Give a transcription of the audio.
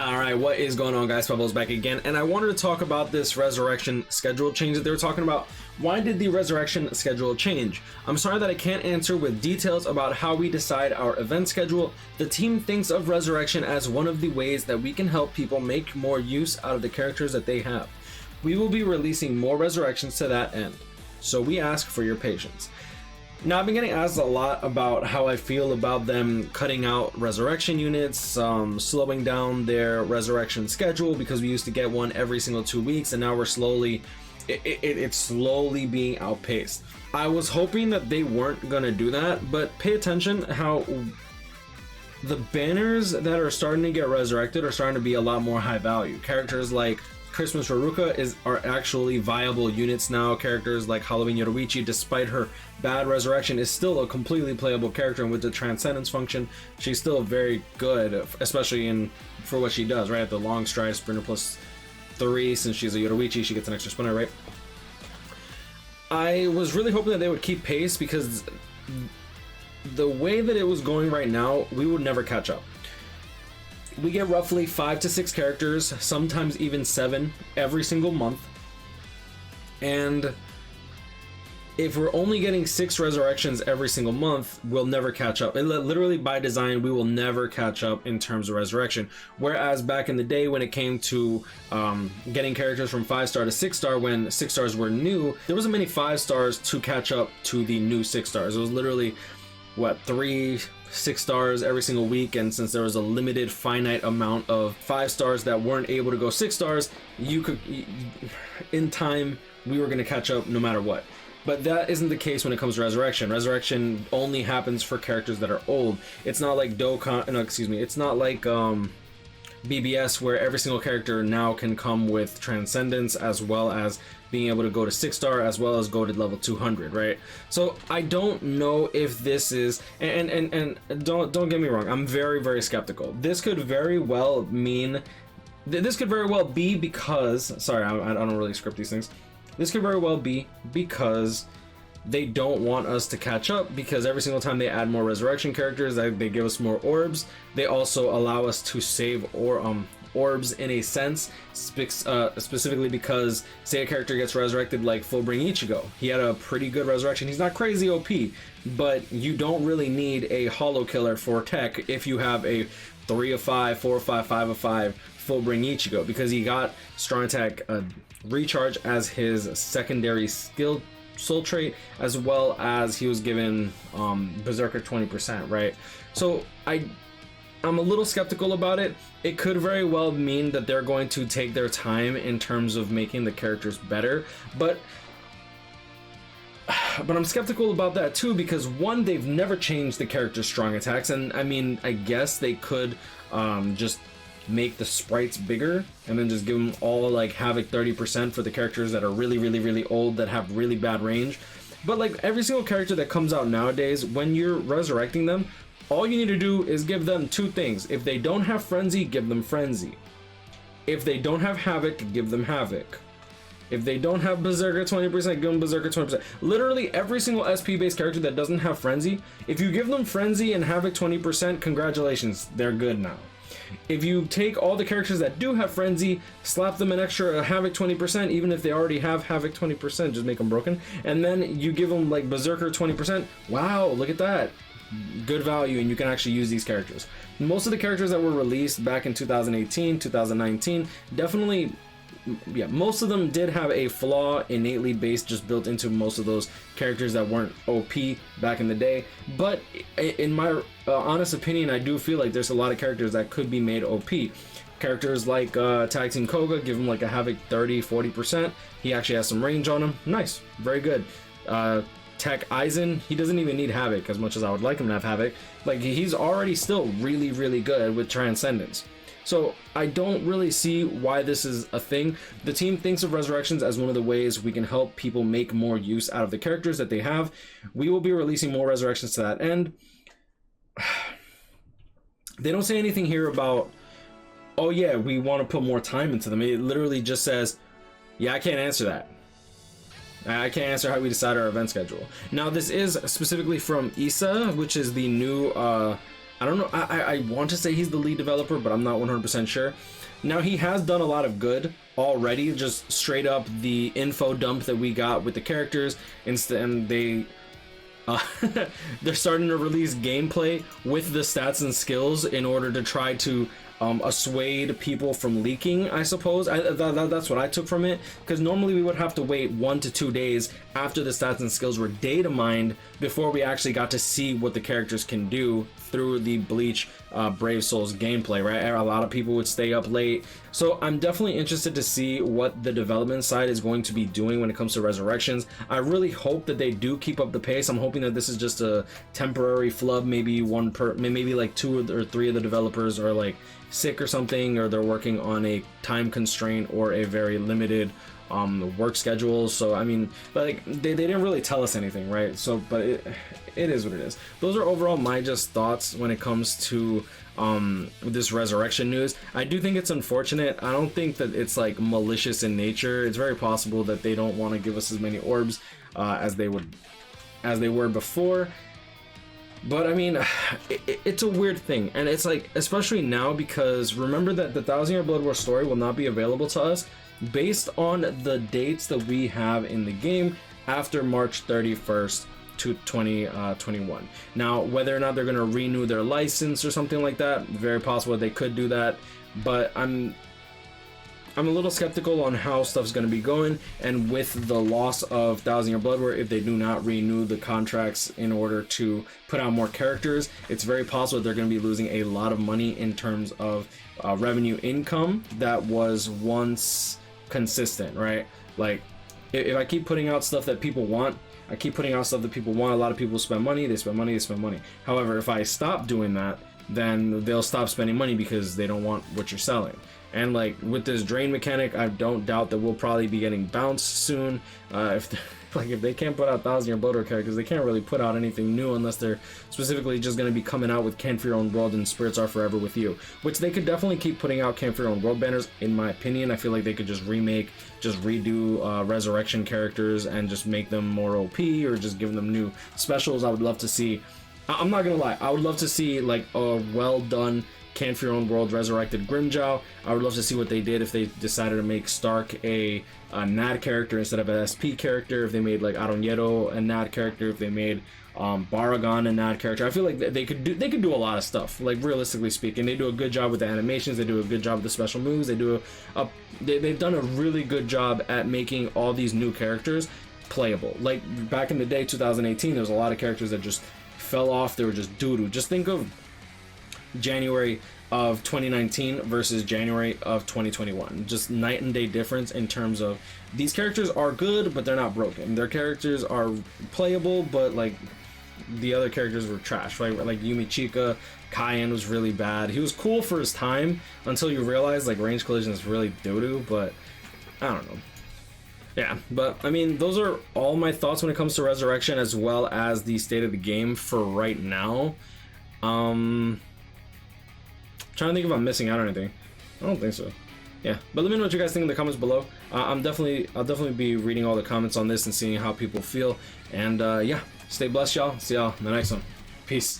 Alright, what is going on, guys? Spiteful's back again, and I wanted to talk about this resurrection schedule change that they were talking about. Why did the resurrection schedule change? I'm sorry that I can't answer with details about how we decide our event schedule. The team thinks of resurrection as one of the ways that we can help people make more use out of the characters that they have. We will be releasing more resurrections to that end, so we ask for your patience. Now, I've been getting asked a lot about how I feel about them cutting out resurrection units, slowing down their resurrection schedule, because we used to get one every single 2 weeks, and now we're slowly, it's slowly being outpaced. I was hoping that they weren't gonna do that, but pay attention how the banners that are starting to get resurrected are starting to be a lot more high value. Characters like Christmas Ruruka are actually viable units now. Characters like Halloween Yoruichi, despite her bad resurrection, is still a completely playable character, and with the transcendence function, she's still very good, especially for what she does, right? At the long stride sprinter +3, since she's a Yoruichi, she gets an extra sprinter, right? I was really hoping that they would keep pace, because the way that it was going right now, we would never catch up. We get roughly 5 to 6 characters, sometimes even 7 every single month. And if we're only getting 6 resurrections every single month, we'll never catch up. And literally by design, we will never catch up in terms of resurrection. Whereas back in the day, when it came to getting characters from 5-star to 6-star, when 6 stars were new, there wasn't many 5 stars to catch up to the new 6 stars. It was literally, what, 3 6 stars every single week, and since there was a limited finite amount of 5 stars that weren't able to go 6 stars, in time we were going to catch up no matter what. But that isn't the case when it comes to resurrection. Resurrection only happens for characters that are old. It's not like it's not like BBS, where every single character now can come with transcendence, as well as being able to go to 6-star, as well as go to level 200, right? So I don't know if this is, and don't get me wrong, I'm very skeptical. This could very well mean, this could very well be because, sorry, I don't really script these things. This could very well be because they don't want us to catch up, because every single time they add more resurrection characters, they give us more orbs. They also allow us to save orbs in a sense, specifically because, say a character gets resurrected like Fullbring Ichigo. He had a pretty good resurrection. He's not crazy OP, but you don't really need a holo killer for tech if you have a 3 of 5, 4 of 5, 5 of 5 Fullbring Ichigo, because he got strong attack recharge as his secondary skill soul trait, as well as he was given Berserker 20%, right? So I'm a little skeptical about it. It could very well mean that they're going to take their time in terms of making the characters better, but I'm skeptical about that too, because one, they've never changed the character's strong attacks, and I mean, I guess they could just make the sprites bigger and then just give them all like Havoc 30% for the characters that are really old, that have really bad range. But like every single character that comes out nowadays, when you're resurrecting them, all you need to do is give them 2 things. If they don't have Frenzy, give them Frenzy. If they don't have Havoc, give them Havoc. If they don't have Berserker 20%, give them Berserker 20%. Literally every single SP based character that doesn't have Frenzy, if you give them Frenzy and Havoc 20%, congratulations, they're good now. If you take all the characters that do have Frenzy, slap them an extra Havoc 20%, even if they already have Havoc 20%, just make them broken, and then you give them like Berserker 20%, wow, look at that. Good value, and you can actually use these characters. Most of the characters that were released back in 2018, 2019, definitely, yeah, most of them did have a flaw innately based, just built into most of those characters that weren't OP back in the day. But in my honest opinion, I do feel like there's a lot of characters that could be made OP. Characters like Tag Team Koga, give him like a Havoc 30-40%. He actually has some range on him. Nice, very good. Tech Aizen, he doesn't even need Havoc as much as I would like him to have Havoc. Like, he's already still really good with Transcendence. So I don't really see why this is a thing. The team thinks of resurrections as one of the ways we can help people make more use out of the characters that they have. We will be releasing more resurrections to that end. They don't say anything here about, oh yeah, we want to put more time into them. It literally just says, yeah, I can't answer that. I can't answer how we decide our event schedule. Now, this is specifically from ISA, which is the new I don't know. I want to say he's the lead developer, but I'm not 100% sure. Now, he has done a lot of good already, just straight up the info dump that we got with the characters, and they they're starting to release gameplay with the stats and skills in order to try to assuade people from leaking, I suppose. That's what I took from it, because normally we would have to wait 1 to 2 days after the stats and skills were data mined before we actually got to see what the characters can do through the Bleach Brave Souls gameplay, right? A lot of people would stay up late, so I'm definitely interested to see what the development side is going to be doing when it comes to Resurrections. I really hope that they do keep up the pace. I'm hoping that this is just a temporary flub. Maybe maybe like 2 or 3 of the developers are like sick or something, or they're working on a time constraint or a very limited work schedule. So I mean, like they didn't really tell us anything, right? So but it is what it is. Those are overall my just thoughts when it comes to this Resurrection news. I do think it's unfortunate. I don't think that it's like malicious in nature. It's very possible that they don't want to give us as many orbs as they were before. But I mean, it's a weird thing, and it's like, especially now, because remember that the 1,000-Year Blood War story will not be available to us based on the dates that we have in the game after March 31st to 2021. Now, whether or not they're going to renew their license or something like that, very possible they could do that, but I'm a little skeptical on how stuff's going to be going, and with the loss of 1,000-Year Blood War, if they do not renew the contracts in order to put out more characters, it's very possible they're going to be losing a lot of money in terms of revenue income that was once consistent, right? Like, if I keep putting out stuff that people want, a lot of people spend money, they spend money. However, if I stop doing that, then they'll stop spending money because they don't want what you're selling. And like with this drain mechanic, I don't doubt that we'll probably be getting bounced soon. If they can't put out 1,000-Year Blood War characters, they can't really put out anything new unless they're specifically just going to be coming out with Camp for Your Own World and Spirits Are Forever With You, which they could definitely keep putting out Camp for Your Own World banners. In my opinion, I feel like they could just redo Resurrection characters and just make them more OP, or just give them new specials. I would love to see. I'm not gonna lie, I would love to see like a well done Camp for Your Own World resurrected Grimjow. I would love to see what they did if they decided to make Stark a NAD character instead of an SP character, if they made like Aronyeto a NAD character, if they made Baragon a NAD character. I feel like they could do a lot of stuff. Like, realistically speaking, they do a good job with the animations, they do a good job with the special moves, they've done a really good job at making all these new characters playable. Like back in the day, 2018, there was a lot of characters that just fell off. They were just doo-doo. Just think of January of 2019 versus January of 2021. Just night and day difference in terms of these characters are good, but they're not broken. Their characters are playable, but like the other characters were trash. Like Yumi Chika, Cayenne was really bad. He was cool for his time until you realize like range collision is really doo-doo, but I don't know. Yeah, but I mean, those are all my thoughts when it comes to Resurrection, as well as the state of the game for right now. Trying to think if I'm missing out on anything. I don't think so. Yeah, but let me know what you guys think in the comments below. I'll definitely be reading all the comments on this and seeing how people feel. And yeah, stay blessed, y'all. See y'all in the next one. Peace.